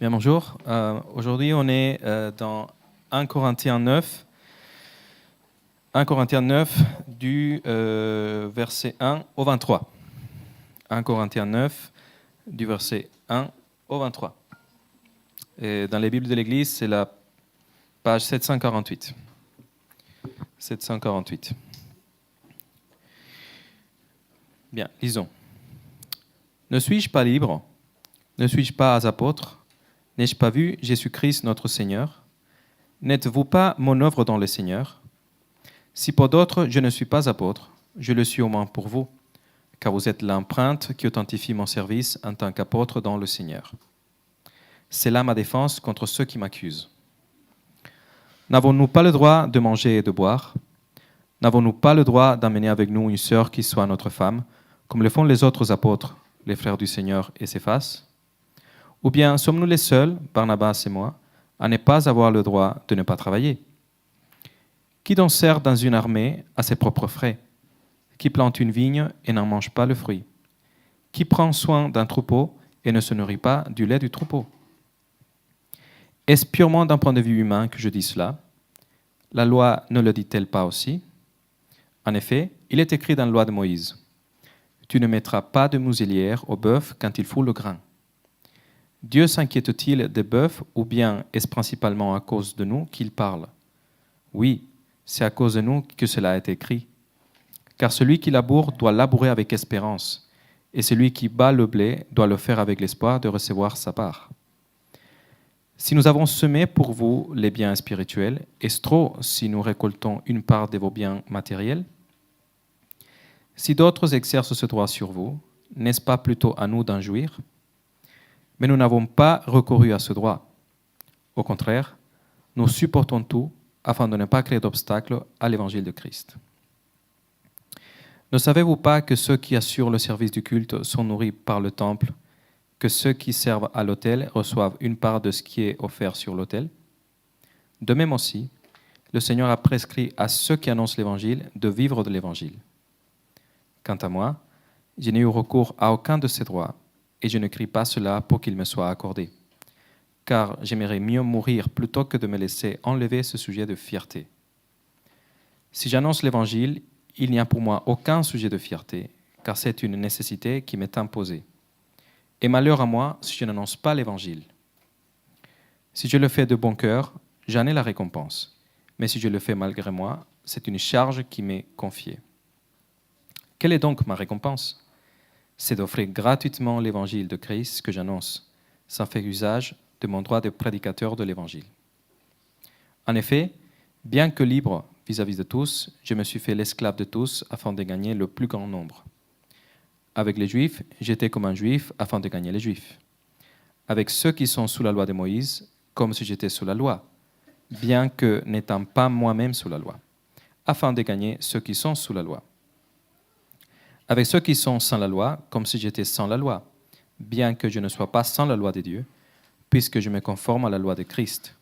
Bien, bonjour. Aujourd'hui, on est dans 1 Corinthiens 9. 1 Corinthiens 9 du verset 1 au 23. 1 Corinthiens 9 du verset 1 au 23. Et dans les Bibles de l'Église, c'est la page 748. 748. Bien, lisons. Ne suis-je pas libre? Ne suis-je pas apôtre? N'ai-je pas vu Jésus-Christ notre Seigneur? N'êtes-vous pas mon œuvre dans le Seigneur? Si pour d'autres je ne suis pas apôtre, je le suis au moins pour vous, car vous êtes l'empreinte qui authentifie mon service en tant qu'apôtre dans le Seigneur. C'est là ma défense contre ceux qui m'accusent. N'avons-nous pas le droit de manger et de boire? N'avons-nous pas le droit d'emmener avec nous une sœur qui soit notre femme, comme le font les autres apôtres, les frères du Seigneur et Céphas? Ou bien sommes-nous les seuls, Barnabas et moi, à ne pas avoir le droit de ne pas travailler? Qui donc sert dans une armée à ses propres frais? Qui plante une vigne et n'en mange pas le fruit? Qui prend soin d'un troupeau et ne se nourrit pas du lait du troupeau? Est-ce purement d'un point de vue humain que je dis cela? La loi ne le dit-elle pas aussi? En effet, il est écrit dans la loi de Moïse: tu ne mettras pas de muselière au bœuf quand il fout le grain. Dieu s'inquiète-t-il des bœufs, ou bien est-ce principalement à cause de nous qu'il parle? Oui, c'est à cause de nous que cela a été écrit. Car celui qui laboure doit labourer avec espérance, et celui qui bat le blé doit le faire avec l'espoir de recevoir sa part. Si nous avons semé pour vous les biens spirituels, est-ce trop si nous récoltons une part de vos biens matériels? Si d'autres exercent ce droit sur vous, n'est-ce pas plutôt à nous d'en jouir? Mais nous n'avons pas recouru à ce droit. Au contraire, nous supportons tout afin de ne pas créer d'obstacles à l'évangile de Christ. Ne savez-vous pas que ceux qui assurent le service du culte sont nourris par le temple, que ceux qui servent à l'autel reçoivent une part de ce qui est offert sur l'autel? De même aussi, le Seigneur a prescrit à ceux qui annoncent l'évangile de vivre de l'évangile. Quant à moi, je n'ai eu recours à aucun de ces droits, et je ne crie pas cela pour qu'il me soit accordé, car j'aimerais mieux mourir plutôt que de me laisser enlever ce sujet de fierté. Si j'annonce l'Évangile, il n'y a pour moi aucun sujet de fierté, car c'est une nécessité qui m'est imposée. Et malheur à moi si je n'annonce pas l'Évangile. Si je le fais de bon cœur, j'en ai la récompense, mais si je le fais malgré moi, c'est une charge qui m'est confiée. Quelle est donc ma récompense? C'est d'offrir gratuitement l'Évangile de Christ que j'annonce, sans faire usage de mon droit de prédicateur de l'Évangile. En effet, bien que libre vis-à-vis de tous, je me suis fait l'esclave de tous afin de gagner le plus grand nombre. Avec les Juifs, j'étais comme un Juif afin de gagner les Juifs. Avec ceux qui sont sous la loi de Moïse, comme si j'étais sous la loi, bien que n'étant pas moi-même sous la loi, afin de gagner ceux qui sont sous la loi. Avec ceux qui sont sans la loi, comme si j'étais sans la loi, bien que je ne sois pas sans la loi de Dieu, puisque je me conforme à la loi de Christ,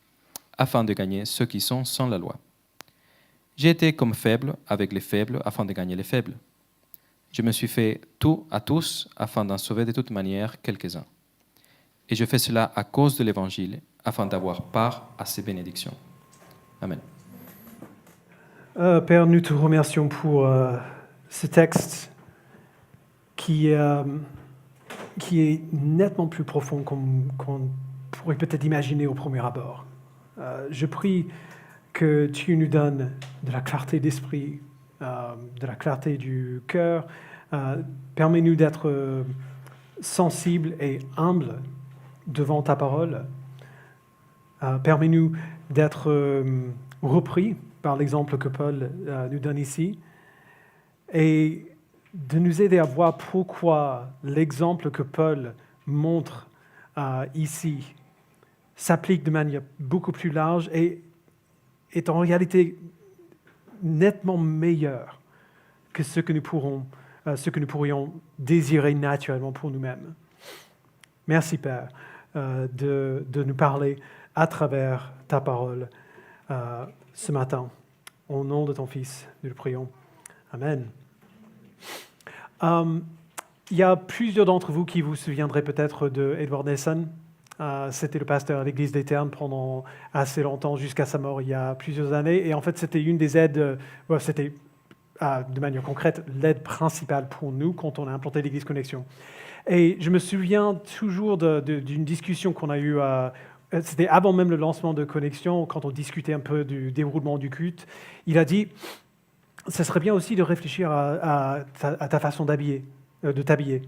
afin de gagner ceux qui sont sans la loi. J'ai été comme faible avec les faibles, afin de gagner les faibles. Je me suis fait tout à tous, afin d'en sauver de toute manière quelques-uns. Et je fais cela à cause de l'Évangile, afin d'avoir part à ses bénédictions. Amen. Père, nous te remercions pour ce texte qui est nettement plus profond qu'on pourrait peut-être imaginer au premier abord. Je prie que tu nous donnes de la clarté d'esprit, de la clarté du cœur. Permets-nous d'être sensibles et humbles devant ta parole. Permets-nous d'être repris par l'exemple que Paul nous donne ici et de nous aider à voir pourquoi l'exemple que Paul montre ici s'applique de manière beaucoup plus large et est en réalité nettement meilleur que ce que nous pourrions désirer naturellement pour nous-mêmes. Merci Père de nous parler à travers ta parole ce matin. Au nom de ton Fils, nous le prions. Amen. Il y a plusieurs d'entre vous qui vous souviendraient peut-être de Edward Nelson. C'était le pasteur à l'Église des Ternes pendant assez longtemps, jusqu'à sa mort il y a plusieurs années. Et en fait, c'était une des aides, c'était de manière concrète l'aide principale pour nous quand on a implanté l'Église Connexion. Et je me souviens toujours d'une discussion qu'on a eue, c'était avant même le lancement de Connexion, quand on discutait un peu du déroulement du culte. Il a dit, ça serait bien aussi de réfléchir à ta façon de t'habiller.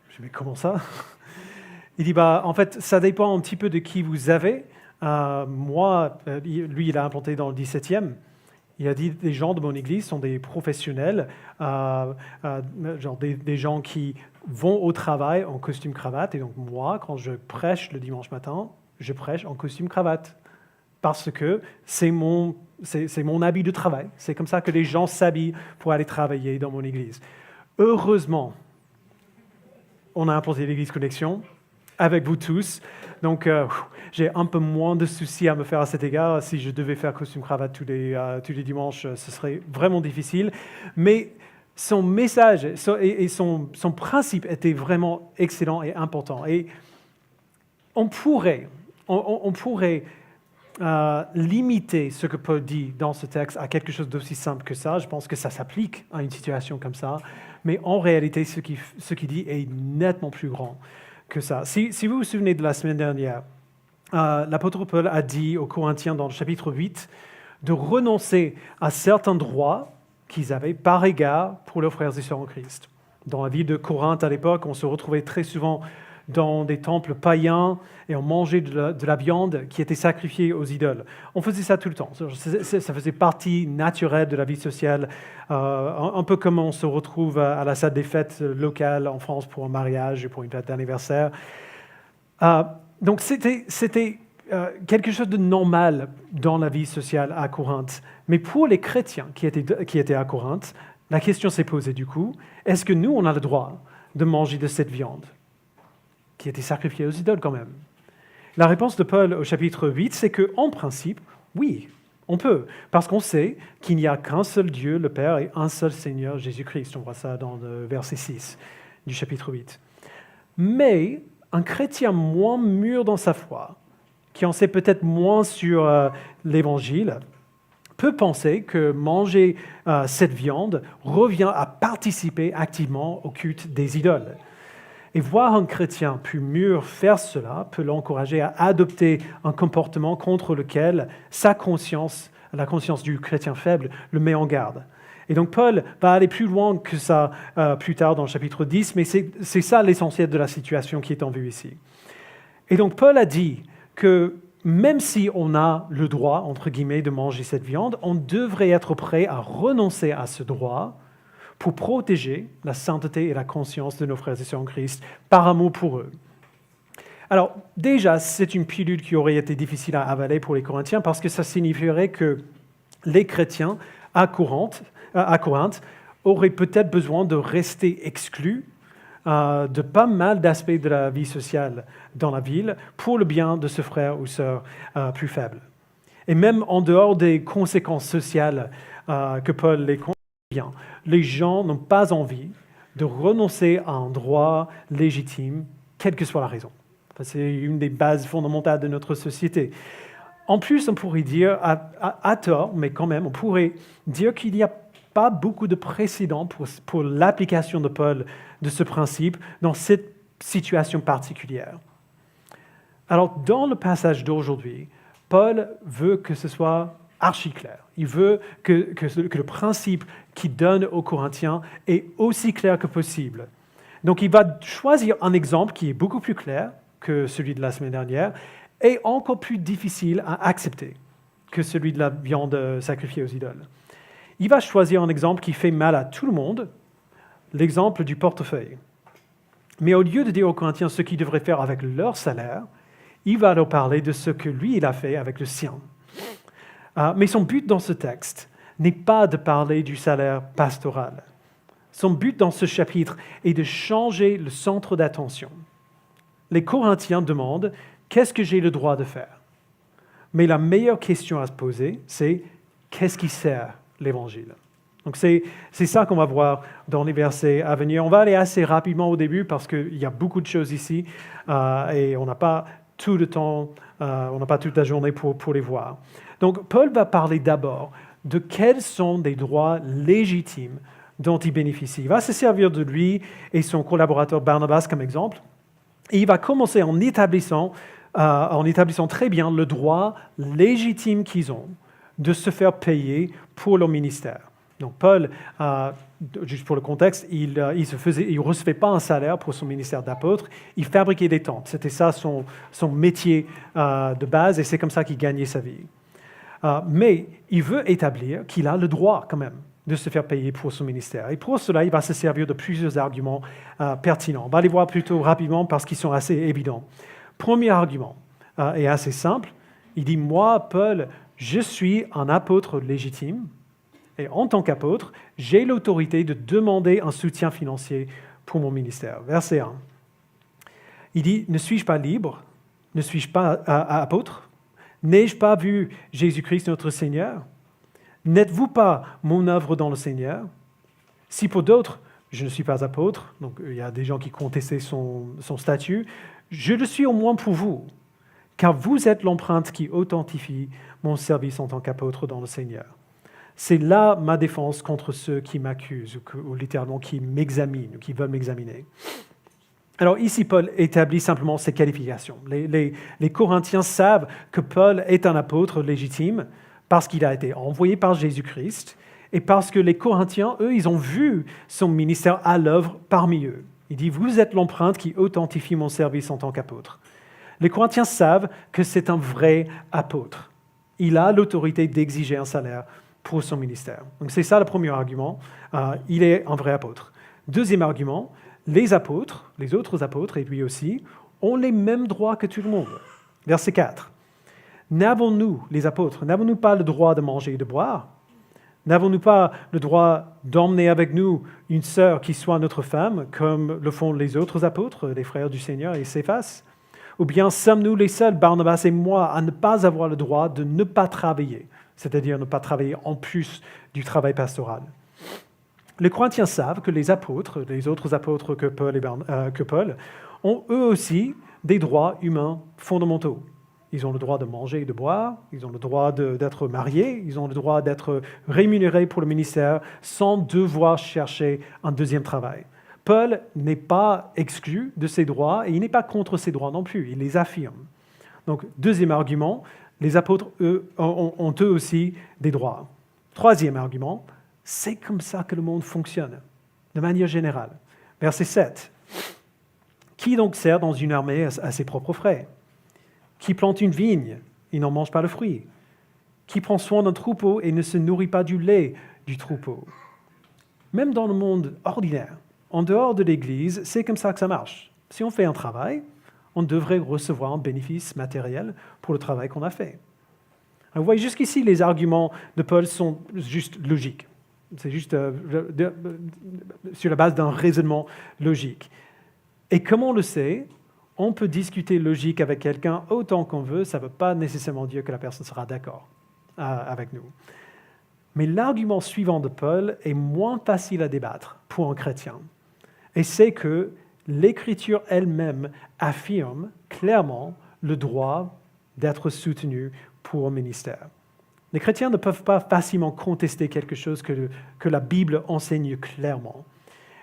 Je dis, mais comment ça? Il dit, en fait, ça dépend un petit peu de qui vous avez. Lui, il a implanté dans le 17e. Il a dit, les gens de mon église sont des professionnels, genre des gens qui vont au travail en costume cravate. Et donc moi, quand je prêche le dimanche matin, je prêche en costume cravate. Parce que c'est mon habit de travail. C'est comme ça que les gens s'habillent pour aller travailler dans mon église. Heureusement, on a implanté l'Église Connexion avec vous tous. Donc, j'ai un peu moins de soucis à me faire à cet égard. Si je devais faire costume-cravate tous les dimanches, ce serait vraiment difficile. Mais son message et son principe étaient vraiment excellents et importants. Et on pourrait limiter ce que Paul dit dans ce texte à quelque chose d'aussi simple que ça. Je pense que ça s'applique à une situation comme ça. Mais en réalité, ce qu'il dit est nettement plus grand que ça. Si vous vous souvenez de la semaine dernière, l'apôtre Paul a dit aux Corinthiens dans le chapitre 8 de renoncer à certains droits qu'ils avaient par égard pour leurs frères et sœurs en Christ. Dans la ville de Corinthe à l'époque, on se retrouvait très souvent dans des temples païens et on mangeait de la viande qui était sacrifiée aux idoles. On faisait ça tout le temps. Ça faisait partie naturelle de la vie sociale, un peu comme on se retrouve à la salle des fêtes locale en France pour un mariage et pour une fête d'anniversaire. Donc c'était quelque chose de normal dans la vie sociale à Corinthe. Mais pour les chrétiens qui étaient à Corinthe, la question s'est posée du coup, est-ce que nous, on a le droit de manger de cette viande qui était sacrifiée aux idoles quand même? La réponse de Paul au chapitre 8, c'est qu'en principe, oui, on peut, parce qu'on sait qu'il n'y a qu'un seul Dieu, le Père, et un seul Seigneur, Jésus-Christ. On voit ça dans le verset 6 du chapitre 8. Mais un chrétien moins mûr dans sa foi, qui en sait peut-être moins sur l'Évangile, peut penser que manger cette viande revient à participer activement au culte des idoles. Et voir un chrétien plus mûr faire cela peut l'encourager à adopter un comportement contre lequel sa conscience, la conscience du chrétien faible, le met en garde. Et donc Paul va aller plus loin que ça plus tard dans le chapitre 10, mais c'est ça l'essentiel de la situation qui est en vue ici. Et donc Paul a dit que même si on a le droit, entre guillemets, de manger cette viande, on devrait être prêt à renoncer à ce droit pour protéger la sainteté et la conscience de nos frères et sœurs en Christ par amour pour eux. Alors déjà, c'est une pilule qui aurait été difficile à avaler pour les Corinthiens parce que ça signifierait que les chrétiens à Corinthe auraient peut-être besoin de rester exclus de pas mal d'aspects de la vie sociale dans la ville pour le bien de ce frère ou sœur plus faible. Et même en dehors des conséquences sociales que Paul les connaît bien, les gens n'ont pas envie de renoncer à un droit légitime, quelle que soit la raison. Enfin, c'est une des bases fondamentales de notre société. En plus, on pourrait dire, à tort, mais quand même, on pourrait dire qu'il n'y a pas beaucoup de précédents pour l'application de Paul de ce principe dans cette situation particulière. Alors, dans le passage d'aujourd'hui, Paul veut que ce soit archi clair. Il veut que le principe qu'il donne aux Corinthiens est aussi clair que possible. Donc, il va choisir un exemple qui est beaucoup plus clair que celui de la semaine dernière et encore plus difficile à accepter que celui de la viande sacrifiée aux idoles. Il va choisir un exemple qui fait mal à tout le monde, l'exemple du portefeuille. Mais au lieu de dire aux Corinthiens ce qu'ils devraient faire avec leur salaire, il va leur parler de ce que lui, il a fait avec le sien. Mais son but dans ce texte n'est pas de parler du salaire pastoral. Son but dans ce chapitre est de changer le centre d'attention. Les Corinthiens demandent « Qu'est-ce que j'ai le droit de faire ?» Mais la meilleure question à se poser, c'est « Qu'est-ce qui sert l'Évangile ?» Donc c'est ça qu'on va voir dans les versets à venir. On va aller assez rapidement au début parce qu'il y a beaucoup de choses ici et on n'a pas tout le temps, on n'a pas toute la journée pour les voir. Donc, Paul va parler d'abord de quels sont des droits légitimes dont il bénéficie. Il va se servir de lui et son collaborateur Barnabas comme exemple. Et il va commencer en établissant très bien le droit légitime qu'ils ont de se faire payer pour leur ministère. Donc Paul, juste pour le contexte, il ne recevait pas un salaire pour son ministère d'apôtre, il fabriquait des tentes. C'était ça son métier de base et c'est comme ça qu'il gagnait sa vie. Mais il veut établir qu'il a le droit quand même de se faire payer pour son ministère. Et pour cela, il va se servir de plusieurs arguments pertinents. On va les voir plutôt rapidement parce qu'ils sont assez évidents. Premier argument est assez simple. Il dit, moi, Paul, je suis un apôtre légitime et en tant qu'apôtre, j'ai l'autorité de demander un soutien financier pour mon ministère. Verset 1. Il dit, ne suis-je pas libre? Ne suis-je pas apôtre? N'ai-je pas vu Jésus-Christ notre Seigneur? N'êtes-vous pas mon œuvre dans le Seigneur? Si pour d'autres, je ne suis pas apôtre, donc il y a des gens qui contestaient son statut, je le suis au moins pour vous, car vous êtes l'empreinte qui authentifie mon service en tant qu'apôtre dans le Seigneur. C'est là ma défense contre ceux qui m'accusent, ou littéralement qui m'examinent, ou qui veulent m'examiner. Alors ici, Paul établit simplement ses qualifications. Les Corinthiens savent que Paul est un apôtre légitime parce qu'il a été envoyé par Jésus-Christ et parce que les Corinthiens, eux, ils ont vu son ministère à l'œuvre parmi eux. Il dit, vous êtes l'empreinte qui authentifie mon service en tant qu'apôtre. Les Corinthiens savent que c'est un vrai apôtre. Il a l'autorité d'exiger un salaire pour son ministère. Donc c'est ça le premier argument. Il est un vrai apôtre. Deuxième argument, les apôtres, les autres apôtres, et lui aussi, ont les mêmes droits que tout le monde. Verset 4. N'avons-nous, les apôtres, n'avons-nous pas le droit de manger et de boire? N'avons-nous pas le droit d'emmener avec nous une sœur qui soit notre femme, comme le font les autres apôtres, les frères du Seigneur et Céphas? Ou bien sommes-nous les seuls, Barnabas et moi, à ne pas avoir le droit de ne pas travailler, c'est-à-dire ne pas travailler en plus du travail pastoral? Les Corinthiens savent que les apôtres, les autres apôtres que Paul, ont eux aussi des droits humains fondamentaux. Ils ont le droit de manger et de boire, ils ont le droit d'être mariés, ils ont le droit d'être rémunérés pour le ministère sans devoir chercher un deuxième travail. Paul n'est pas exclu de ces droits et il n'est pas contre ces droits non plus, il les affirme. Donc, deuxième argument, les apôtres, eux, ont eux aussi des droits. Troisième argument, c'est comme ça que le monde fonctionne, de manière générale. Verset 7. Qui donc sert dans une armée à ses propres frais? Qui plante une vigne, il n'en mange pas le fruit? Qui prend soin d'un troupeau et ne se nourrit pas du lait du troupeau? Même dans le monde ordinaire, en dehors de l'Église, c'est comme ça que ça marche. Si on fait un travail, on devrait recevoir un bénéfice matériel pour le travail qu'on a fait. Alors, vous voyez, jusqu'ici, les arguments de Paul sont juste logiques. C'est juste sur la base d'un raisonnement logique. Et comme on le sait, on peut discuter logique avec quelqu'un autant qu'on veut, ça ne veut pas nécessairement dire que la personne sera d'accord avec nous. Mais l'argument suivant de Paul est moins facile à débattre pour un chrétien. Et c'est que l'Écriture elle-même affirme clairement le droit d'être soutenu pour un ministère. Les chrétiens ne peuvent pas facilement contester quelque chose que la Bible enseigne clairement.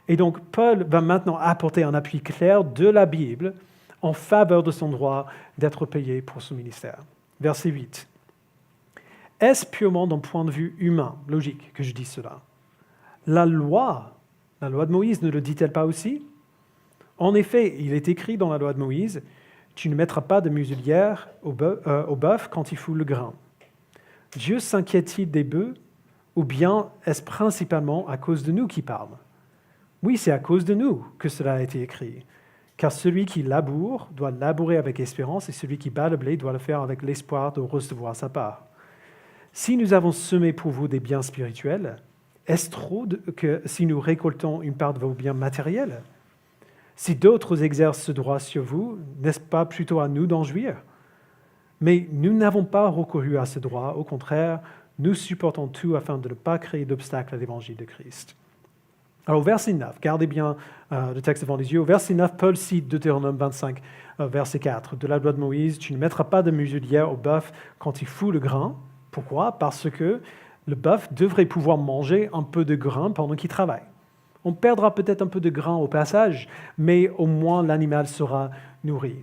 Et donc, Paul va maintenant apporter un appui clair de la Bible en faveur de son droit d'être payé pour son ministère. Verset 8. Est-ce purement d'un point de vue humain, logique, que je dis cela? La loi de Moïse ne le dit-elle pas aussi? En effet, il est écrit dans la loi de Moïse, « Tu ne mettras pas de muselière au bœuf quand il fout le grain. » Dieu s'inquiète-t-il des bœufs, ou bien est-ce principalement à cause de nous qu'il parle? Oui, c'est à cause de nous que cela a été écrit. Car celui qui laboure doit labourer avec espérance, et celui qui bat le blé doit le faire avec l'espoir de recevoir sa part. Si nous avons semé pour vous des biens spirituels, est-ce trop que si nous récoltons une part de vos biens matériels? Si d'autres exercent ce droit sur vous, n'est-ce pas plutôt à nous d'en jouir? Mais nous n'avons pas recouru à ce droit, au contraire, nous supportons tout afin de ne pas créer d'obstacles à l'évangile de Christ. Alors au verset 9, gardez bien le texte devant les yeux. Au verset 9, Paul cite Deutéronome 25, verset 4. De la loi de Moïse, tu ne mettras pas de muselière au bœuf quand il fout le grain. Pourquoi? Parce que le bœuf devrait pouvoir manger un peu de grain pendant qu'il travaille. On perdra peut-être un peu de grain au passage, mais au moins l'animal sera nourri.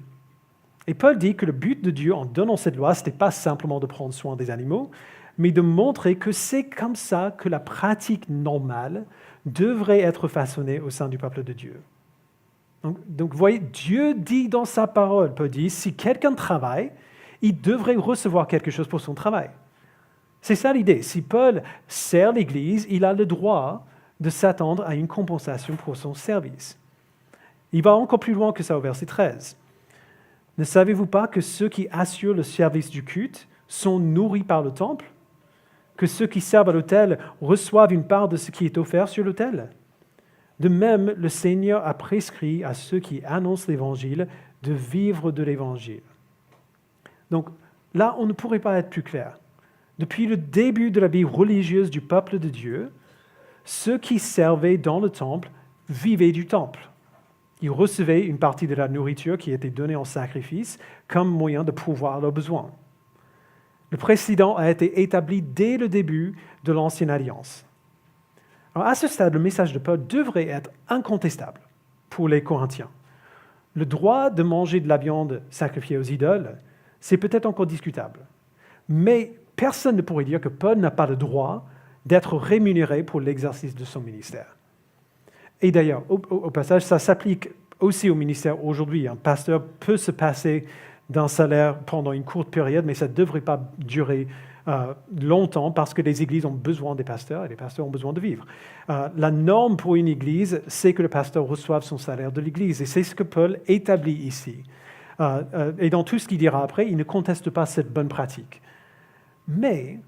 Et Paul dit que le but de Dieu en donnant cette loi, ce n'était pas simplement de prendre soin des animaux, mais de montrer que c'est comme ça que la pratique normale devrait être façonnée au sein du peuple de Dieu. Donc vous voyez, Dieu dit dans sa parole, Paul dit, si quelqu'un travaille, il devrait recevoir quelque chose pour son travail. C'est ça l'idée. Si Paul sert l'Église, il a le droit de s'attendre à une compensation pour son service. Il va encore plus loin que ça au verset 13. Ne savez-vous pas que ceux qui assurent le service du culte sont nourris par le temple? Que ceux qui servent à l'autel reçoivent une part de ce qui est offert sur l'autel? De même, le Seigneur a prescrit à ceux qui annoncent l'Évangile de vivre de l'Évangile. Donc là, on ne pourrait pas être plus clair. Depuis le début de la vie religieuse du peuple de Dieu, ceux qui servaient dans le temple vivaient du temple. Ils recevaient une partie de la nourriture qui était donnée en sacrifice comme moyen de pourvoir leurs besoins. Le précédent a été établi dès le début de l'Ancienne Alliance. Alors à ce stade, le message de Paul devrait être incontestable pour les Corinthiens. Le droit de manger de la viande sacrifiée aux idoles, c'est peut-être encore discutable. Mais personne ne pourrait dire que Paul n'a pas le droit d'être rémunéré pour l'exercice de son ministère. Et d'ailleurs, au passage, ça s'applique aussi au ministère aujourd'hui. Un pasteur peut se passer d'un salaire pendant une courte période, mais ça ne devrait pas durer longtemps parce que les églises ont besoin des pasteurs et les pasteurs ont besoin de vivre. La norme pour une église, c'est que le pasteur reçoive son salaire de l'église et c'est ce que Paul établit ici. Et dans tout ce qu'il dira après, il ne conteste pas cette bonne pratique. Mais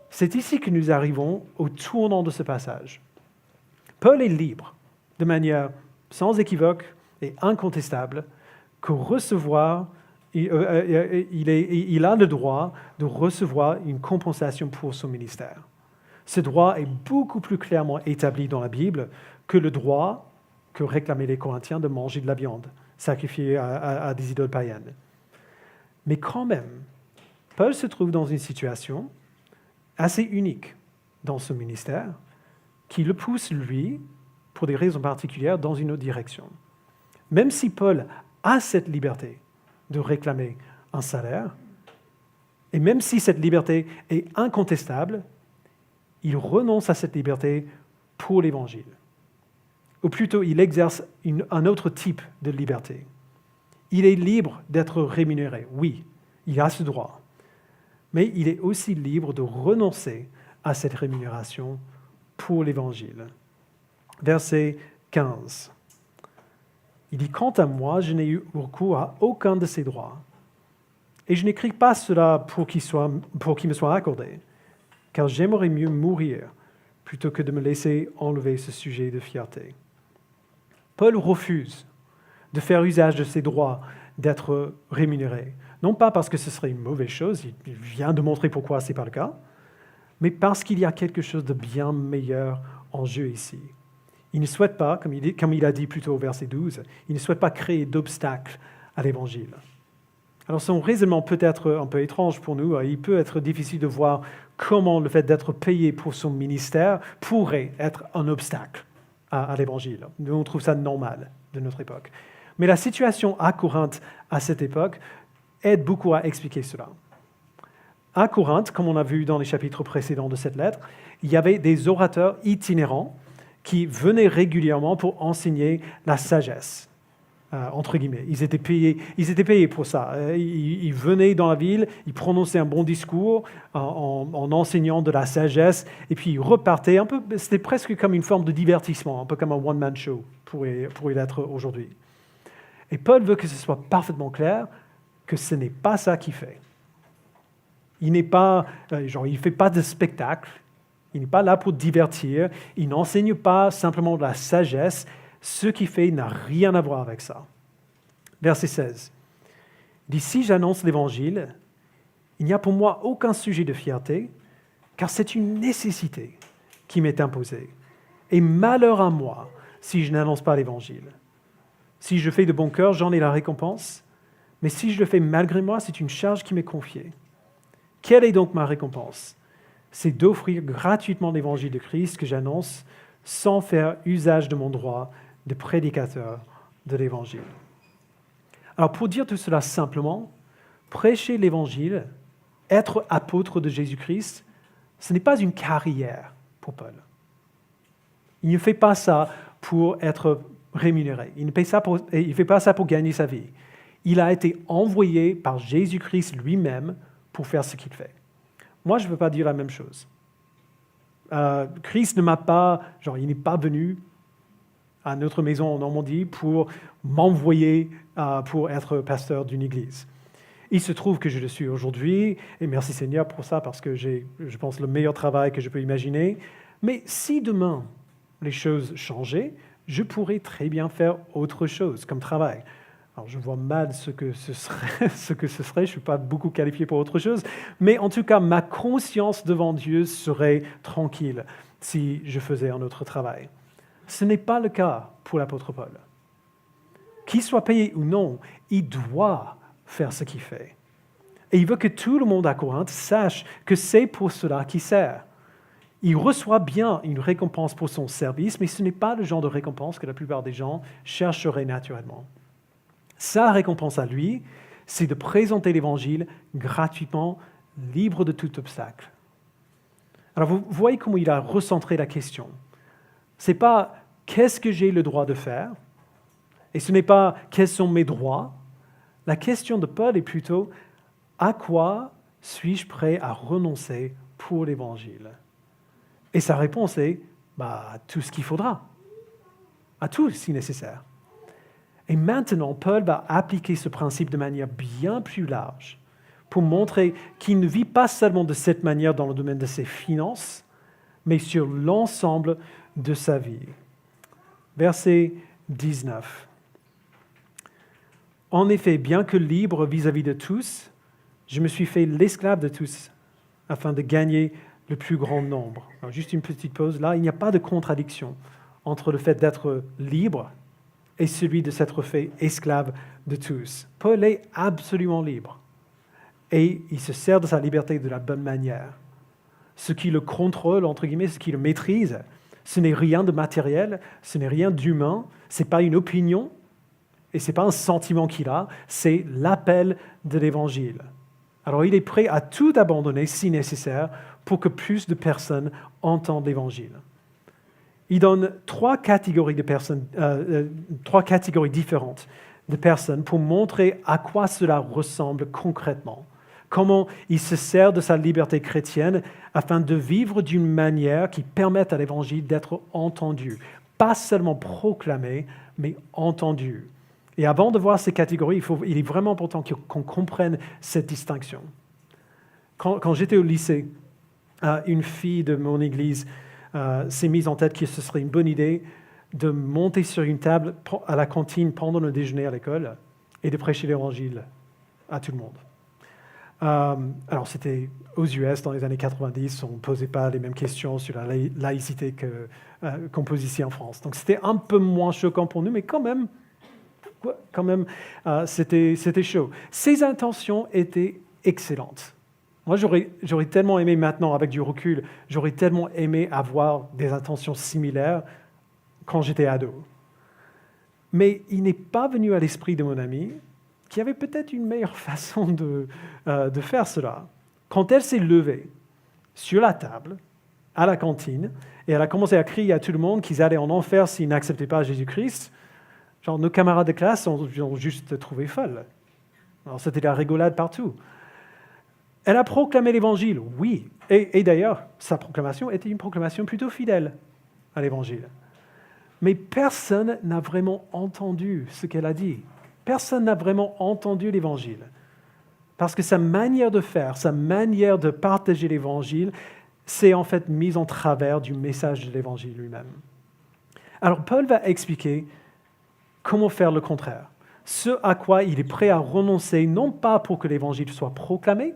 c'est ici que nous arrivons au tournant de ce passage. Paul est libre, de manière sans équivoque et incontestable, que recevoir, il a le droit de recevoir une compensation pour son ministère. Ce droit est beaucoup plus clairement établi dans la Bible que le droit que réclamaient les Corinthiens de manger de la viande, sacrifiée à des idoles païennes. Mais quand même, Paul se trouve dans une situation assez unique dans son ministère, qui le pousse, lui, pour des raisons particulières, dans une autre direction. Même si Paul a cette liberté de réclamer un salaire, et même si cette liberté est incontestable, il renonce à cette liberté pour l'Évangile. Ou plutôt, il exerce un autre type de liberté. Il est libre d'être rémunéré, oui, il a ce droit. Mais il est aussi libre de renoncer à cette rémunération pour l'Évangile. Verset 15. Il dit « Quant à moi, je n'ai eu recours à aucun de ces droits, et je n'écris pas cela pour qu'il me soit accordé, car j'aimerais mieux mourir plutôt que de me laisser enlever ce sujet de fierté. » Paul refuse de faire usage de ses droits d'être rémunéré, non pas parce que ce serait une mauvaise chose, il vient de montrer pourquoi ce n'est pas le cas, mais parce qu'il y a quelque chose de bien meilleur en jeu ici. Il ne souhaite pas, comme il a dit plutôt au verset 12, il ne souhaite pas créer d'obstacles à l'Évangile. Alors son raisonnement peut être un peu étrange pour nous, il peut être difficile de voir comment le fait d'être payé pour son ministère pourrait être un obstacle à l'Évangile. Nous, on trouve ça normal de notre époque. Mais la situation à Corinthe à cette époque aide beaucoup à expliquer cela. À Corinthe, comme on a vu dans les chapitres précédents de cette lettre, il y avait des orateurs itinérants qui venaient régulièrement pour enseigner la sagesse, entre guillemets. Ils étaient payés pour ça. Ils venaient dans la ville, ils prononçaient un bon discours en enseignant de la sagesse, et puis ils repartaient. C'était presque comme une forme de divertissement, un peu comme un one-man show pourrait l'être aujourd'hui. Et Paul veut que ce soit parfaitement clair que ce n'est pas ça qu'il fait. Il n'est pas, il fait pas de spectacle, il n'est pas là pour divertir, il n'enseigne pas simplement de la sagesse, ce qu'il fait n'a rien à voir avec ça. Verset 16. Il dit, si j'annonce l'Évangile, il n'y a pour moi aucun sujet de fierté, car c'est une nécessité qui m'est imposée. Et malheur à moi si je n'annonce pas l'Évangile. Si je fais de bon cœur, j'en ai la récompense. Mais si je le fais malgré moi, c'est une charge qui m'est confiée. Quelle est donc ma récompense? C'est d'offrir gratuitement l'Évangile de Christ que j'annonce sans faire usage de mon droit de prédicateur de l'Évangile. Alors pour dire tout cela simplement, prêcher l'Évangile, être apôtre de Jésus-Christ, ce n'est pas une carrière pour Paul. Il ne fait pas ça pour être rémunéré. Il ne fait pas ça pour gagner sa vie. Il a été envoyé par Jésus-Christ lui-même pour faire ce qu'il fait. Moi, je ne veux pas dire la même chose. Christ ne m'a pas, il n'est pas venu à notre maison en Normandie pour m'envoyer pour être pasteur d'une église. Il se trouve que je le suis aujourd'hui, et merci Seigneur pour ça, parce que j'ai, je pense, le meilleur travail que je peux imaginer. Mais si demain les choses changeaient, je pourrais très bien faire autre chose comme travail. Alors, je vois mal ce que ce serait, je ne suis pas beaucoup qualifié pour autre chose, mais en tout cas, ma conscience devant Dieu serait tranquille si je faisais un autre travail. Ce n'est pas le cas pour l'apôtre Paul. Qu'il soit payé ou non, il doit faire ce qu'il fait. Et il veut que tout le monde à Corinthe sache que c'est pour cela qu'il sert. Il reçoit bien une récompense pour son service, mais ce n'est pas le genre de récompense que la plupart des gens chercheraient naturellement. Sa récompense à lui, c'est de présenter l'Évangile gratuitement, libre de tout obstacle. Alors vous voyez comment il a recentré la question. Ce n'est pas « qu'est-ce que j'ai le droit de faire ?» et ce n'est pas « quels sont mes droits ?» La question de Paul est plutôt « à quoi suis-je prêt à renoncer pour l'Évangile ?» Et sa réponse est « tout ce qu'il faudra, à tout si nécessaire ». Et maintenant, Paul va appliquer ce principe de manière bien plus large pour montrer qu'il ne vit pas seulement de cette manière dans le domaine de ses finances, mais sur l'ensemble de sa vie. Verset 19. En effet, bien que libre vis-à-vis de tous, je me suis fait l'esclave de tous afin de gagner le plus grand nombre. Alors, juste une petite pause. Là, il n'y a pas de contradiction entre le fait d'être libre et celui de s'être fait esclave de tous. Paul est absolument libre et il se sert de sa liberté de la bonne manière. Ce qui le contrôle, entre guillemets, ce qui le maîtrise, ce n'est rien de matériel, ce n'est rien d'humain, ce n'est pas une opinion et ce n'est pas un sentiment qu'il a, c'est l'appel de l'Évangile. Alors il est prêt à tout abandonner si nécessaire pour que plus de personnes entendent l'Évangile. Il donne trois catégories différentes de personnes pour montrer à quoi cela ressemble concrètement. Comment il se sert de sa liberté chrétienne afin de vivre d'une manière qui permette à l'Évangile d'être entendu. Pas seulement proclamé, mais entendu. Et avant de voir ces catégories, il est vraiment important qu'on comprenne cette distinction. Quand j'étais au lycée, une fille de mon église s'est mise en tête que ce serait une bonne idée de monter sur une table à la cantine pendant le déjeuner à l'école et de prêcher l'Évangile à tout le monde. Alors c'était aux US dans les années 90, on ne posait pas les mêmes questions sur la laïcité qu'on pose ici en France. Donc c'était un peu moins choquant pour nous, mais quand même c'était chaud. Ses intentions étaient excellentes. Moi, j'aurais tellement aimé maintenant, avec du recul, j'aurais tellement aimé avoir des intentions similaires quand j'étais ado. Mais il n'est pas venu à l'esprit de mon ami qui avait peut-être une meilleure façon de faire cela. Quand elle s'est levée sur la table, à la cantine, et elle a commencé à crier à tout le monde qu'ils allaient en enfer s'ils n'acceptaient pas Jésus-Christ, nos camarades de classe ont juste trouvé folle. Alors, c'était la rigolade partout. Elle a proclamé l'Évangile, oui. Et d'ailleurs, sa proclamation était une proclamation plutôt fidèle à l'Évangile. Mais personne n'a vraiment entendu ce qu'elle a dit. Personne n'a vraiment entendu l'Évangile. Parce que sa manière de faire, sa manière de partager l'Évangile, c'est en fait mise en travers du message de l'Évangile lui-même. Alors Paul va expliquer comment faire le contraire. Ce à quoi il est prêt à renoncer, non pas pour que l'Évangile soit proclamé,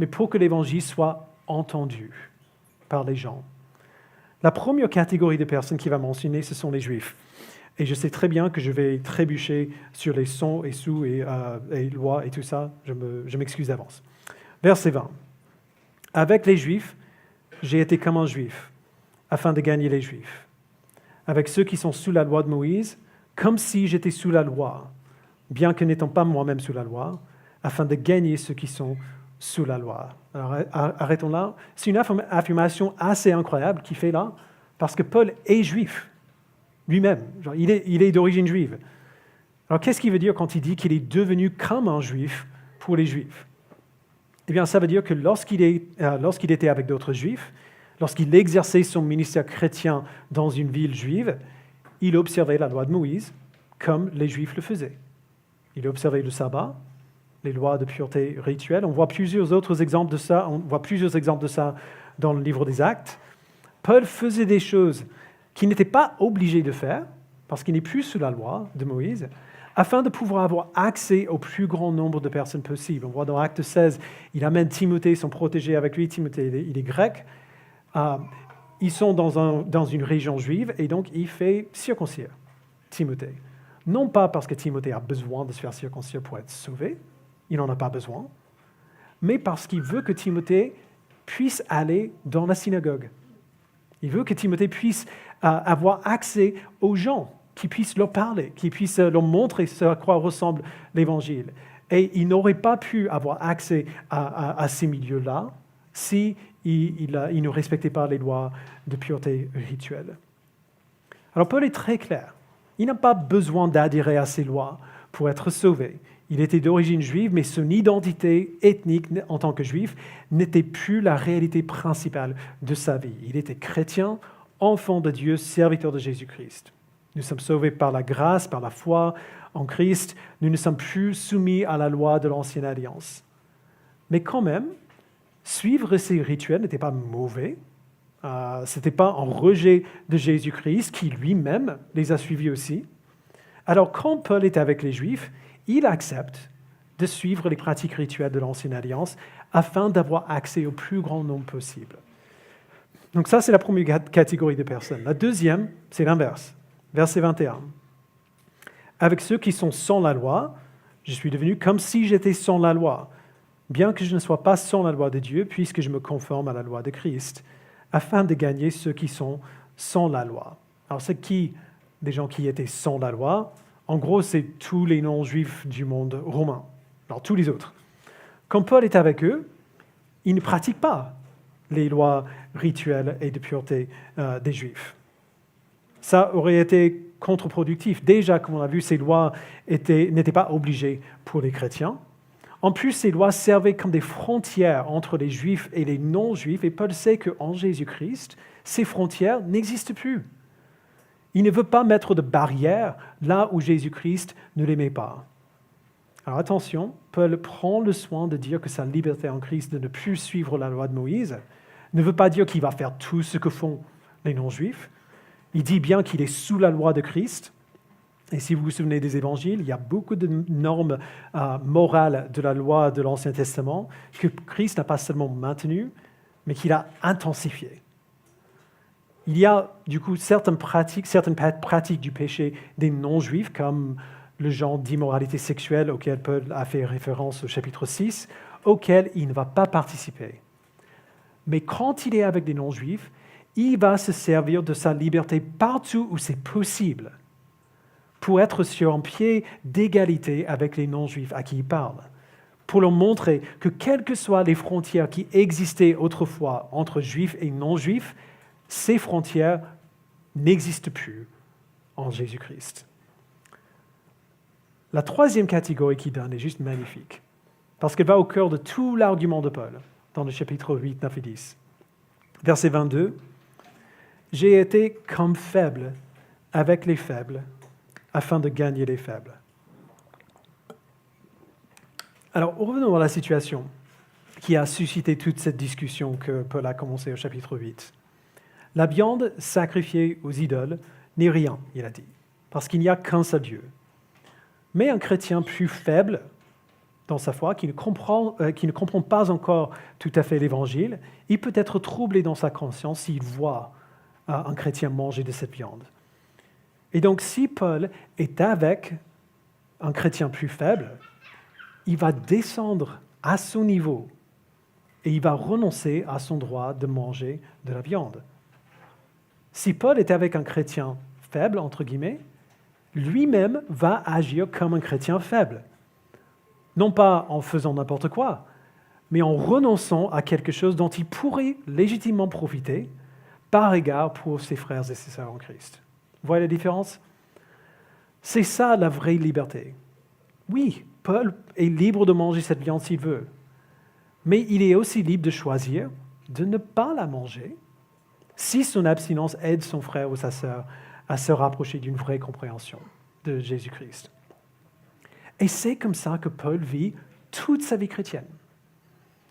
mais pour que l'Évangile soit entendu par les gens. La première catégorie de personnes qu'il va mentionner, ce sont les Juifs. Et je sais très bien que je vais trébucher sur les sons et sous et lois et tout ça. Je m'excuse d'avance. Verset 20. Avec les Juifs, j'ai été comme un Juif, afin de gagner les Juifs. Avec ceux qui sont sous la loi de Moïse, comme si j'étais sous la loi, bien que n'étant pas moi-même sous la loi, afin de gagner ceux qui sont sous la loi. Alors, arrêtons là. C'est une affirmation assez incroyable qu'il fait là, parce que Paul est juif, lui-même. Genre, il est d'origine juive. Alors, qu'est-ce qu'il veut dire quand il dit qu'il est devenu comme un juif pour les juifs? Eh bien, ça veut dire que lorsqu'il était avec d'autres juifs, lorsqu'il exerçait son ministère chrétien dans une ville juive, il observait la loi de Moïse comme les juifs le faisaient. Il observait le sabbat, les lois de pureté rituelle. On voit plusieurs autres exemples de ça. On voit plusieurs exemples de ça dans le livre des Actes. Paul faisait des choses qu'il n'était pas obligé de faire, parce qu'il n'est plus sous la loi de Moïse, afin de pouvoir avoir accès au plus grand nombre de personnes possible. On voit dans Acte 16, il amène Timothée, son protégé avec lui. Timothée, il est grec. Ils sont dans une région juive, et donc il fait circoncire Timothée. Non pas parce que Timothée a besoin de se faire circoncire pour être sauvé, il n'en a pas besoin, mais parce qu'il veut que Timothée puisse aller dans la synagogue. Il veut que Timothée puisse avoir accès aux gens, qu'il puisse leur parler, qu'il puisse leur montrer ce à quoi ressemble l'Évangile. Et il n'aurait pas pu avoir accès à ces milieux-là si il ne respectait pas les lois de pureté rituelle. Alors Paul est très clair. Il n'a pas besoin d'adhérer à ces lois pour être sauvé. Il était d'origine juive, mais son identité ethnique en tant que juif n'était plus la réalité principale de sa vie. Il était chrétien, enfant de Dieu, serviteur de Jésus-Christ. Nous sommes sauvés par la grâce, par la foi en Christ. Nous ne sommes plus soumis à la loi de l'Ancienne Alliance. Mais quand même, suivre ces rituels n'était pas mauvais. Ce n'était pas un rejet de Jésus-Christ, qui lui-même les a suivis aussi. Alors, quand Paul est avec les Juifs, il accepte de suivre les pratiques rituelles de l'Ancienne Alliance afin d'avoir accès au plus grand nombre possible. Donc ça, c'est la première catégorie de personnes. La deuxième, c'est l'inverse. Verset 21. Avec ceux qui sont sans la loi, je suis devenu comme si j'étais sans la loi, bien que je ne sois pas sans la loi de Dieu, puisque je me conforme à la loi de Christ, afin de gagner ceux qui sont sans la loi. Alors, c'est qui des gens qui étaient sans la loi? En gros, c'est tous les non-juifs du monde romain, alors tous les autres. Quand Paul est avec eux, il ne pratique pas les lois rituelles et de pureté des Juifs. Ça aurait été contre-productif. Déjà, comme on l'a vu, ces lois n'étaient pas obligées pour les chrétiens. En plus, ces lois servaient comme des frontières entre les Juifs et les non-Juifs, et Paul sait qu'en Jésus-Christ, ces frontières n'existent plus. Il ne veut pas mettre de barrières là où Jésus-Christ ne les met pas. Alors attention, Paul prend le soin de dire que sa liberté en Christ de ne plus suivre la loi de Moïse ne veut pas dire qu'il va faire tout ce que font les non-juifs. Il dit bien qu'il est sous la loi de Christ. Et si vous vous souvenez des évangiles, il y a beaucoup de normes morales de la loi de l'Ancien Testament que Christ n'a pas seulement maintenues, mais qu'il a intensifiées. Il y a du coup certaines pratiques du péché des non-juifs, comme le genre d'immoralité sexuelle auquel Paul a fait référence au chapitre 6, auquel il ne va pas participer. Mais quand il est avec des non-juifs, il va se servir de sa liberté partout où c'est possible pour être sur un pied d'égalité avec les non-juifs à qui il parle, pour leur montrer que quelles que soient les frontières qui existaient autrefois entre juifs et non-juifs, ces frontières n'existent plus en Jésus-Christ. La troisième catégorie qu'il donne est juste magnifique, parce qu'elle va au cœur de tout l'argument de Paul, dans le chapitre 8, 9 et 10. Verset 22, « J'ai été comme faible avec les faibles, afin de gagner les faibles. » Alors, revenons à la situation qui a suscité toute cette discussion que Paul a commencé au chapitre 8. La viande sacrifiée aux idoles n'est rien, il a dit, parce qu'il n'y a qu'un seul Dieu. Mais un chrétien plus faible dans sa foi, qui ne comprend pas encore tout à fait l'Évangile, il peut être troublé dans sa conscience s'il voit un chrétien manger de cette viande. Et donc, si Paul est avec un chrétien plus faible, il va descendre à son niveau et il va renoncer à son droit de manger de la viande. Si Paul est avec un chrétien faible, entre guillemets, lui-même va agir comme un chrétien faible. Non pas en faisant n'importe quoi, mais en renonçant à quelque chose dont il pourrait légitimement profiter par égard pour ses frères et ses sœurs en Christ. Vous voyez la différence? C'est ça la vraie liberté. Oui, Paul est libre de manger cette viande s'il veut, mais il est aussi libre de choisir de ne pas la manger si son abstinence aide son frère ou sa sœur à se rapprocher d'une vraie compréhension de Jésus-Christ. Et c'est comme ça que Paul vit toute sa vie chrétienne.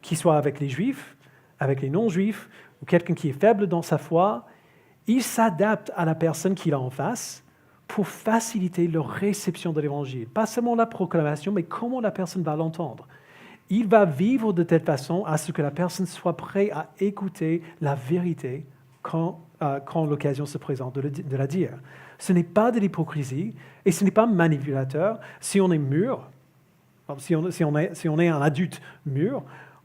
Qu'il soit avec les Juifs, avec les non-Juifs, ou quelqu'un qui est faible dans sa foi, il s'adapte à la personne qu'il a en face pour faciliter leur réception de l'Évangile. Pas seulement la proclamation, mais comment la personne va l'entendre. Il va vivre de telle façon à ce que la personne soit prête à écouter la vérité quand l'occasion se présente de la dire. Ce n'est pas de l'hypocrisie et ce n'est pas manipulateur. Si on est mûr, si on est un adulte mûr,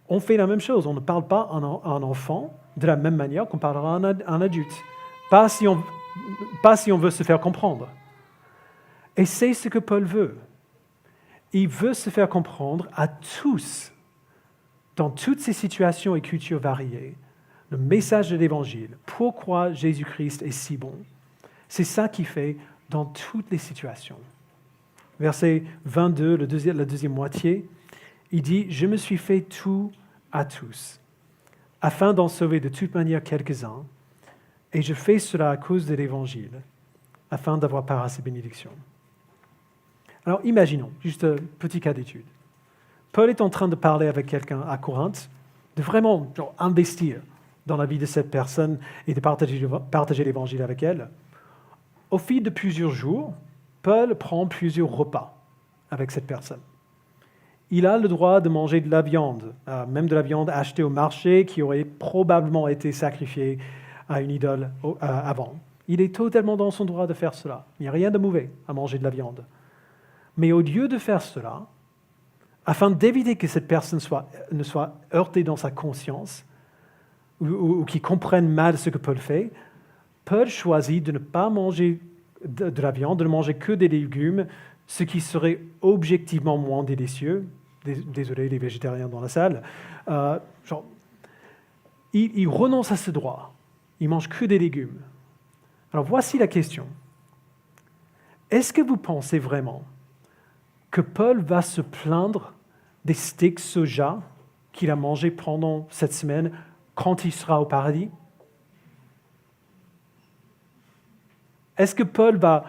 on fait la même chose. On ne parle pas à un enfant de la même manière qu'on parlera à un adulte. Pas si on veut se faire comprendre. Et c'est ce que Paul veut. Il veut se faire comprendre à tous, dans toutes ces situations et cultures variées, le message de l'Évangile, pourquoi Jésus-Christ est si bon. C'est ça qu'il fait dans toutes les situations. Verset 22, la deuxième moitié, il dit « Je me suis fait tout à tous, afin d'en sauver de toute manière quelques-uns, et je fais cela à cause de l'Évangile, afin d'avoir part à ces bénédictions. » Alors imaginons, juste un petit cas d'étude. Paul est en train de parler avec quelqu'un à Corinthe, de vraiment investir dans la vie de cette personne et de partager l'Évangile avec elle. Au fil de plusieurs jours, Paul prend plusieurs repas avec cette personne. Il a le droit de manger de la viande, même de la viande achetée au marché qui aurait probablement été sacrifiée à une idole avant. Il est totalement dans son droit de faire cela. Il n'y a rien de mauvais à manger de la viande. Mais au lieu de faire cela, afin d'éviter que cette personne ne soit heurtée dans sa conscience ou qu'il comprenne mal ce que Paul fait, Paul choisit de ne pas manger de la viande, de ne manger que des légumes, ce qui serait objectivement moins délicieux. Désolé les végétariens dans la salle. Il renonce à ce droit. Il mange que des légumes. Alors voici la question. Est-ce que vous pensez vraiment que Paul va se plaindre des steaks soja qu'il a mangés pendant cette semaine quand il sera au paradis? Est-ce que Paul va,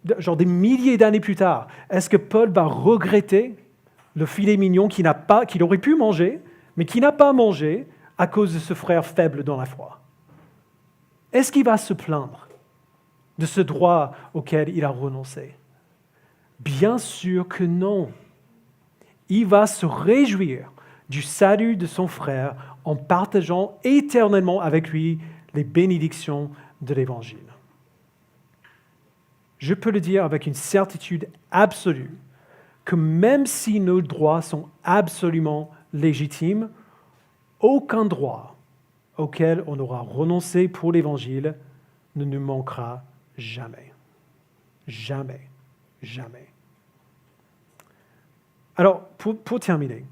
des milliers d'années plus tard, est-ce que Paul va regretter le filet mignon qu'il aurait pu manger, mais qu'il n'a pas mangé à cause de ce frère faible dans la foi? Est-ce qu'il va se plaindre de ce droit auquel il a renoncé? Bien sûr que non. Il va se réjouir du salut de son frère en partageant éternellement avec lui les bénédictions de l'Évangile. Je peux le dire avec une certitude absolue que même si nos droits sont absolument légitimes, aucun droit auquel on aura renoncé pour l'Évangile ne nous manquera jamais. Jamais. Jamais. Alors, pour terminer,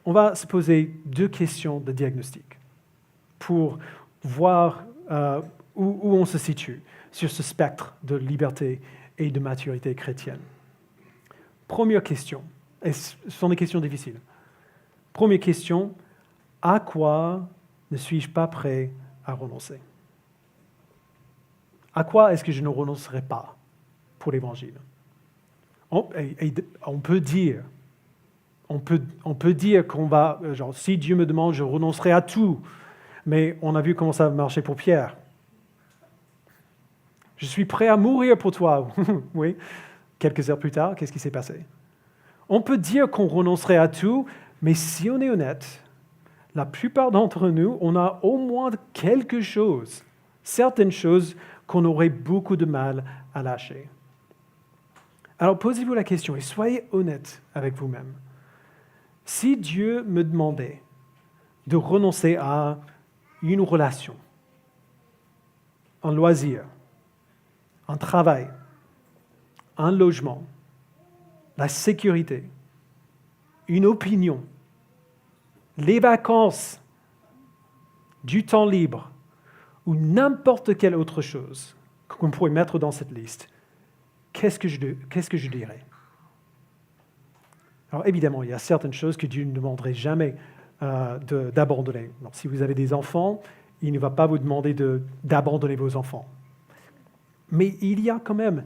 on va se poser deux questions de diagnostic pour voir où on se situe sur ce spectre de liberté et de maturité chrétienne. Première question, et ce sont des questions difficiles. Première question, à quoi ne suis-je pas prêt à renoncer? À quoi est-ce que je ne renoncerai pas pour l'Évangile? On peut dire qu'on va, si Dieu me demande, je renoncerai à tout. Mais on a vu comment ça marchait pour Pierre. Je suis prêt à mourir pour toi. Oui. Quelques heures plus tard, qu'est-ce qui s'est passé? On peut dire qu'on renoncerait à tout, mais si on est honnête, la plupart d'entre nous, on a au moins quelque chose certaines choses qu'on aurait beaucoup de mal à lâcher. Alors posez-vous la question et soyez honnête avec vous-même. Si Dieu me demandait de renoncer à une relation, un loisir, un travail, un logement, la sécurité, une opinion, les vacances, du temps libre ou n'importe quelle autre chose qu'on pourrait mettre dans cette liste, qu'est-ce que je dirais? Alors évidemment, il y a certaines choses que Dieu ne demanderait jamais d'abandonner. Alors, si vous avez des enfants, il ne va pas vous demander d'abandonner vos enfants. Mais il y a quand même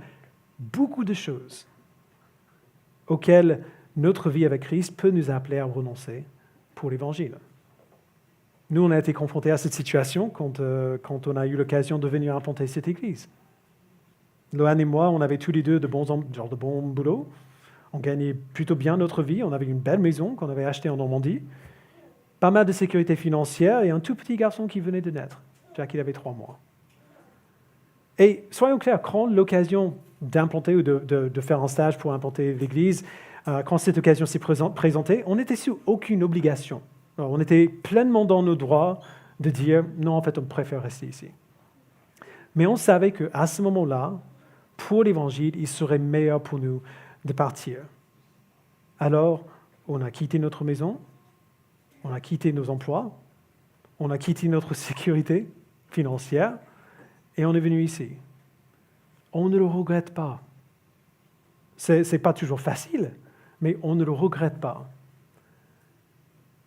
beaucoup de choses auxquelles notre vie avec Christ peut nous appeler à renoncer pour l'Évangile. Nous, on a été confrontés à cette situation quand on a eu l'occasion de venir implanter cette église. Lohan et moi, on avait tous les deux de bons boulots. On gagnait plutôt bien notre vie. On avait une belle maison qu'on avait achetée en Normandie. Pas mal de sécurité financière et un tout petit garçon qui venait de naître. Jack, il avait 3 mois. Et soyons clairs, quand l'occasion d'implanter ou de faire un stage pour implanter l'église, quand cette occasion s'est présentée, on n'était sous aucune obligation. Alors, on était pleinement dans nos droits de dire « non, en fait, on préfère rester ici ». Mais on savait qu'à ce moment-là, pour l'Évangile, il serait meilleur pour nous de partir. Alors, on a quitté notre maison, on a quitté nos emplois, on a quitté notre sécurité financière et on est venu ici. On ne le regrette pas. C'est pas toujours facile, mais on ne le regrette pas.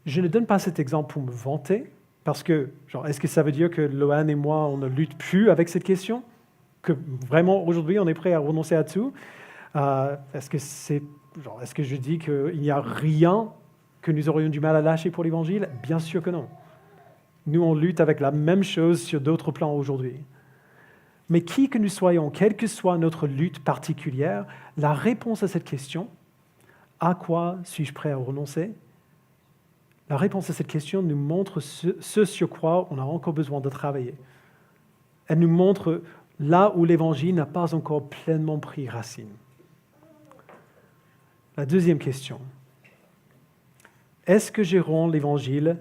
Je ne donne pas cet exemple pour me vanter, parce que, est-ce que ça veut dire que Lohan et moi, on ne lutte plus avec cette question? Que vraiment, aujourd'hui, on est prêt à renoncer à tout? Est-ce que je dis qu'il n'y a rien que nous aurions du mal à lâcher pour l'Évangile? Bien sûr que non. Nous, on lutte avec la même chose sur d'autres plans aujourd'hui. Mais qui que nous soyons, quelle que soit notre lutte particulière, la réponse à cette question, à quoi suis-je prêt à renoncer? La réponse à cette question nous montre ce sur quoi on a encore besoin de travailler. Elle nous montre là où l'Évangile n'a pas encore pleinement pris racine. La deuxième question. Est-ce que je rends l'Évangile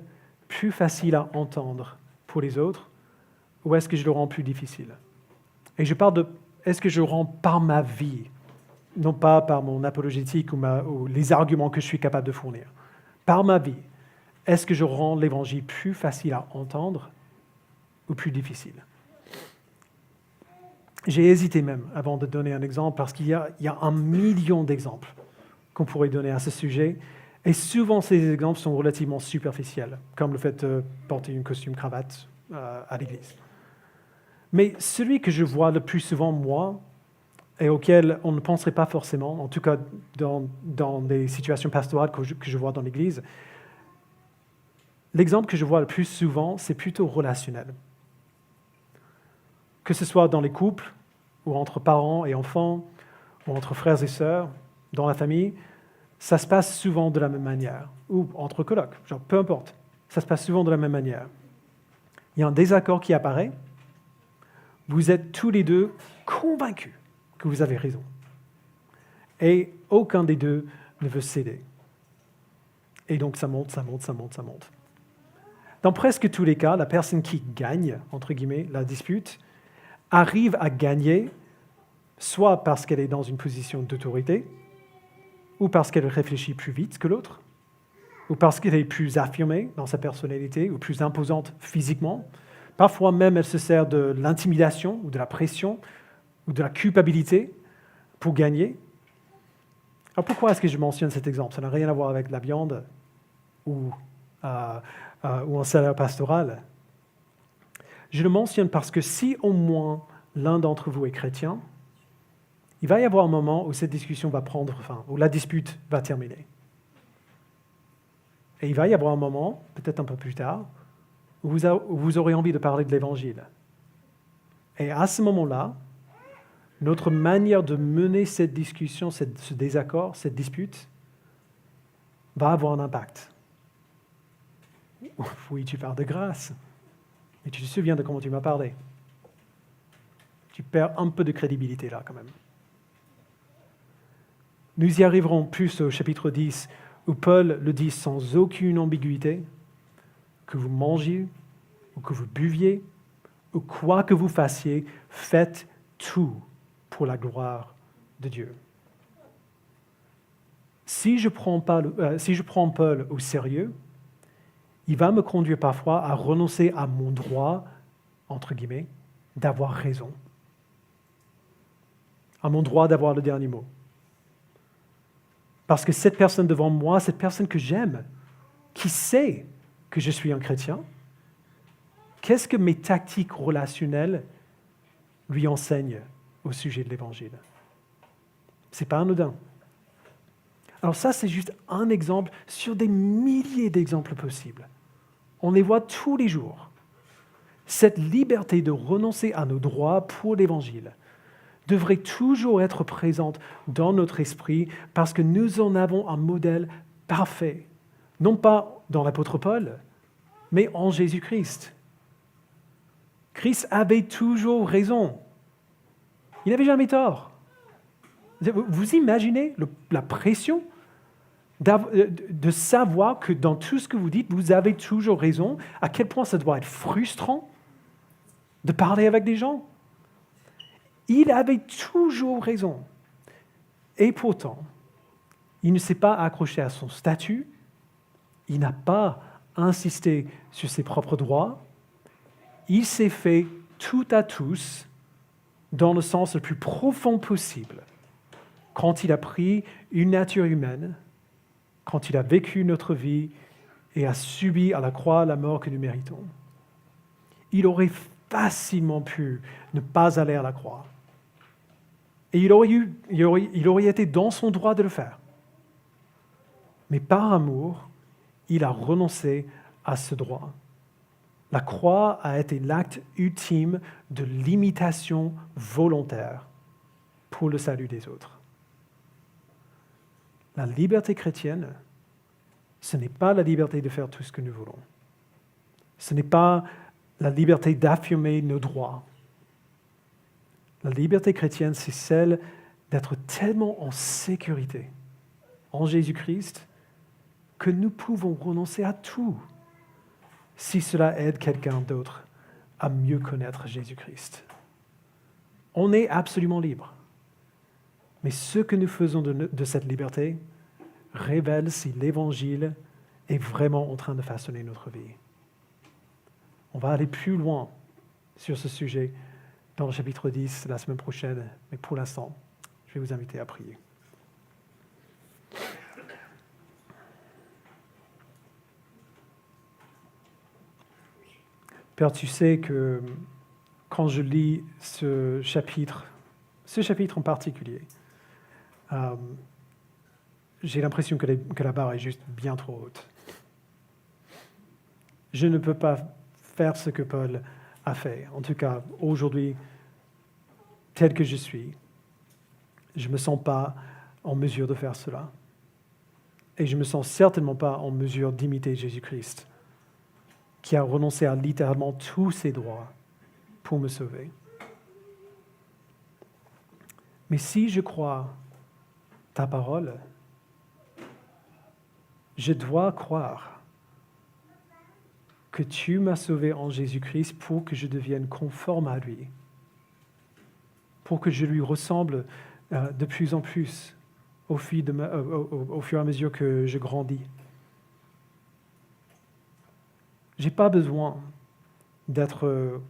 plus facile à entendre pour les autres ou est-ce que je le rends plus difficile? Et je parle de est-ce que je le rends par ma vie, non pas par mon apologétique ou les arguments que je suis capable de fournir. Par ma vie, est-ce que je rends l'Évangile plus facile à entendre ou plus difficile? J'ai hésité même avant de donner un exemple parce qu'il y a 1 million d'exemples qu'on pourrait donner à ce sujet. Et souvent, ces exemples sont relativement superficiels, comme le fait de porter une costume-cravate à l'église. Mais celui que je vois le plus souvent, moi, et auquel on ne penserait pas forcément, en tout cas dans des situations pastorales que je vois dans l'église, l'exemple que je vois le plus souvent, c'est plutôt relationnel. Que ce soit dans les couples, ou entre parents et enfants, ou entre frères et sœurs, dans la famille, ça se passe souvent de la même manière. Ou entre colocs, peu importe, ça se passe souvent de la même manière. Il y a un désaccord qui apparaît, vous êtes tous les deux convaincus que vous avez raison. Et aucun des deux ne veut céder. Et donc ça monte. Dans presque tous les cas, la personne qui gagne, entre guillemets, la dispute, arrive à gagner soit parce qu'elle est dans une position d'autorité, ou parce qu'elle réfléchit plus vite que l'autre, ou parce qu'elle est plus affirmée dans sa personnalité, ou plus imposante physiquement. Parfois même, elle se sert de l'intimidation, ou de la pression, ou de la culpabilité pour gagner. Alors pourquoi est-ce que je mentionne cet exemple? Ça n'a rien à voir avec la viande ou un salaire pastoral. Je le mentionne parce que si au moins l'un d'entre vous est chrétien, il va y avoir un moment où cette discussion va prendre fin, où la dispute va terminer. Et il va y avoir un moment, peut-être un peu plus tard, où vous aurez envie de parler de l'Évangile. Et à ce moment-là, notre manière de mener cette discussion, ce désaccord, cette dispute, va avoir un impact. Oui, tu parles de grâce, mais tu te souviens de comment tu m'as parlé. Tu perds un peu de crédibilité là quand même. Nous y arriverons plus au chapitre 10, où Paul le dit sans aucune ambiguïté, que vous mangiez ou que vous buviez, ou quoi que vous fassiez, faites tout pour la gloire de Dieu. Si je prends Paul au sérieux, il va me conduire parfois à renoncer à mon droit, entre guillemets, d'avoir raison, à mon droit d'avoir le dernier mot. Parce que cette personne devant moi, cette personne que j'aime, qui sait que je suis un chrétien, qu'est-ce que mes tactiques relationnelles lui enseignent au sujet de l'Évangile? Ce n'est pas anodin. Alors ça, c'est juste un exemple sur des milliers d'exemples possibles. On les voit tous les jours. Cette liberté de renoncer à nos droits pour l'Évangile devrait toujours être présente dans notre esprit parce que nous en avons un modèle parfait. Non pas dans l'apôtre Paul, mais en Jésus-Christ. Christ avait toujours raison. Il n'avait jamais tort. Vous imaginez la pression de savoir que dans tout ce que vous dites, vous avez toujours raison, à quel point ça doit être frustrant de parler avec des gens. Il avait toujours raison. Et pourtant, il ne s'est pas accroché à son statut, il n'a pas insisté sur ses propres droits, il s'est fait tout à tous dans le sens le plus profond possible quand il a pris une nature humaine, quand il a vécu notre vie et a subi à la croix la mort que nous méritons. Il aurait facilement pu ne pas aller à la croix. Et il aurait été dans son droit de le faire. Mais par amour, il a renoncé à ce droit. La croix a été l'acte ultime de l'imitation volontaire pour le salut des autres. La liberté chrétienne, ce n'est pas la liberté de faire tout ce que nous voulons. Ce n'est pas la liberté d'affirmer nos droits. La liberté chrétienne, c'est celle d'être tellement en sécurité en Jésus-Christ que nous pouvons renoncer à tout si cela aide quelqu'un d'autre à mieux connaître Jésus-Christ. On est absolument libre. Mais ce que nous faisons de cette liberté révèle si l'Évangile est vraiment en train de façonner notre vie. On va aller plus loin sur ce sujet dans le chapitre 10 la semaine prochaine, mais pour l'instant, je vais vous inviter à prier. Père, tu sais que quand je lis ce chapitre en particulier, j'ai l'impression que la barre est juste bien trop haute. Je ne peux pas faire ce que Paul a fait. En tout cas, aujourd'hui, tel que je suis, je ne me sens pas en mesure de faire cela. Et je ne me sens certainement pas en mesure d'imiter Jésus-Christ, qui a renoncé à littéralement tous ses droits pour me sauver. Mais si je crois ta parole, je dois croire que tu m'as sauvé en Jésus-Christ pour que je devienne conforme à lui, pour que je lui ressemble de plus en plus au fur et à mesure que je grandis. Je n'ai pas besoin d'être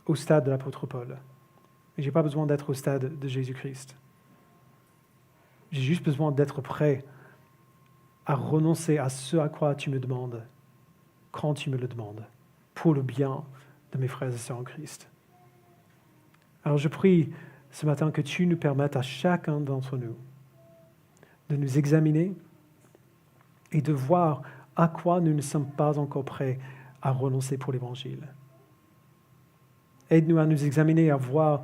au stade de l'apôtre Paul. Et je n'ai pas besoin d'être au stade de Jésus-Christ. J'ai juste besoin d'être prêt à renoncer à ce à quoi tu me demandes, quand tu me le demandes, pour le bien de mes frères et sœurs en Christ. Alors je prie ce matin que tu nous permettes à chacun d'entre nous de nous examiner et de voir à quoi nous ne sommes pas encore prêts à renoncer pour l'Évangile. Aide-nous à nous examiner et à voir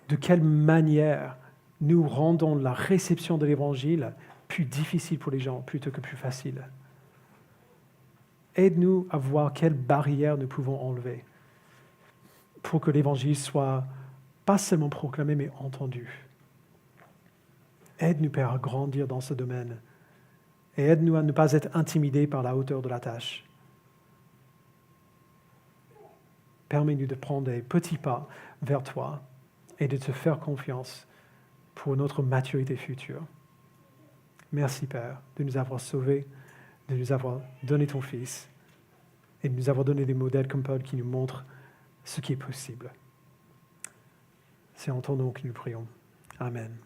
de quelle manière nous rendons la réception de l'Évangile plus difficile pour les gens plutôt que plus facile. Aide-nous à voir quelles barrières nous pouvons enlever pour que l'Évangile soit pas seulement proclamé, mais entendu. Aide-nous, Père, à grandir dans ce domaine et aide-nous à ne pas être intimidés par la hauteur de la tâche. Permets-nous de prendre des petits pas vers toi et de te faire confiance pour notre maturité future. Merci, Père, de nous avoir sauvés, de nous avoir donné ton Fils et de nous avoir donné des modèles comme Paul qui nous montrent ce qui est possible. C'est en ton nom que nous prions. Amen.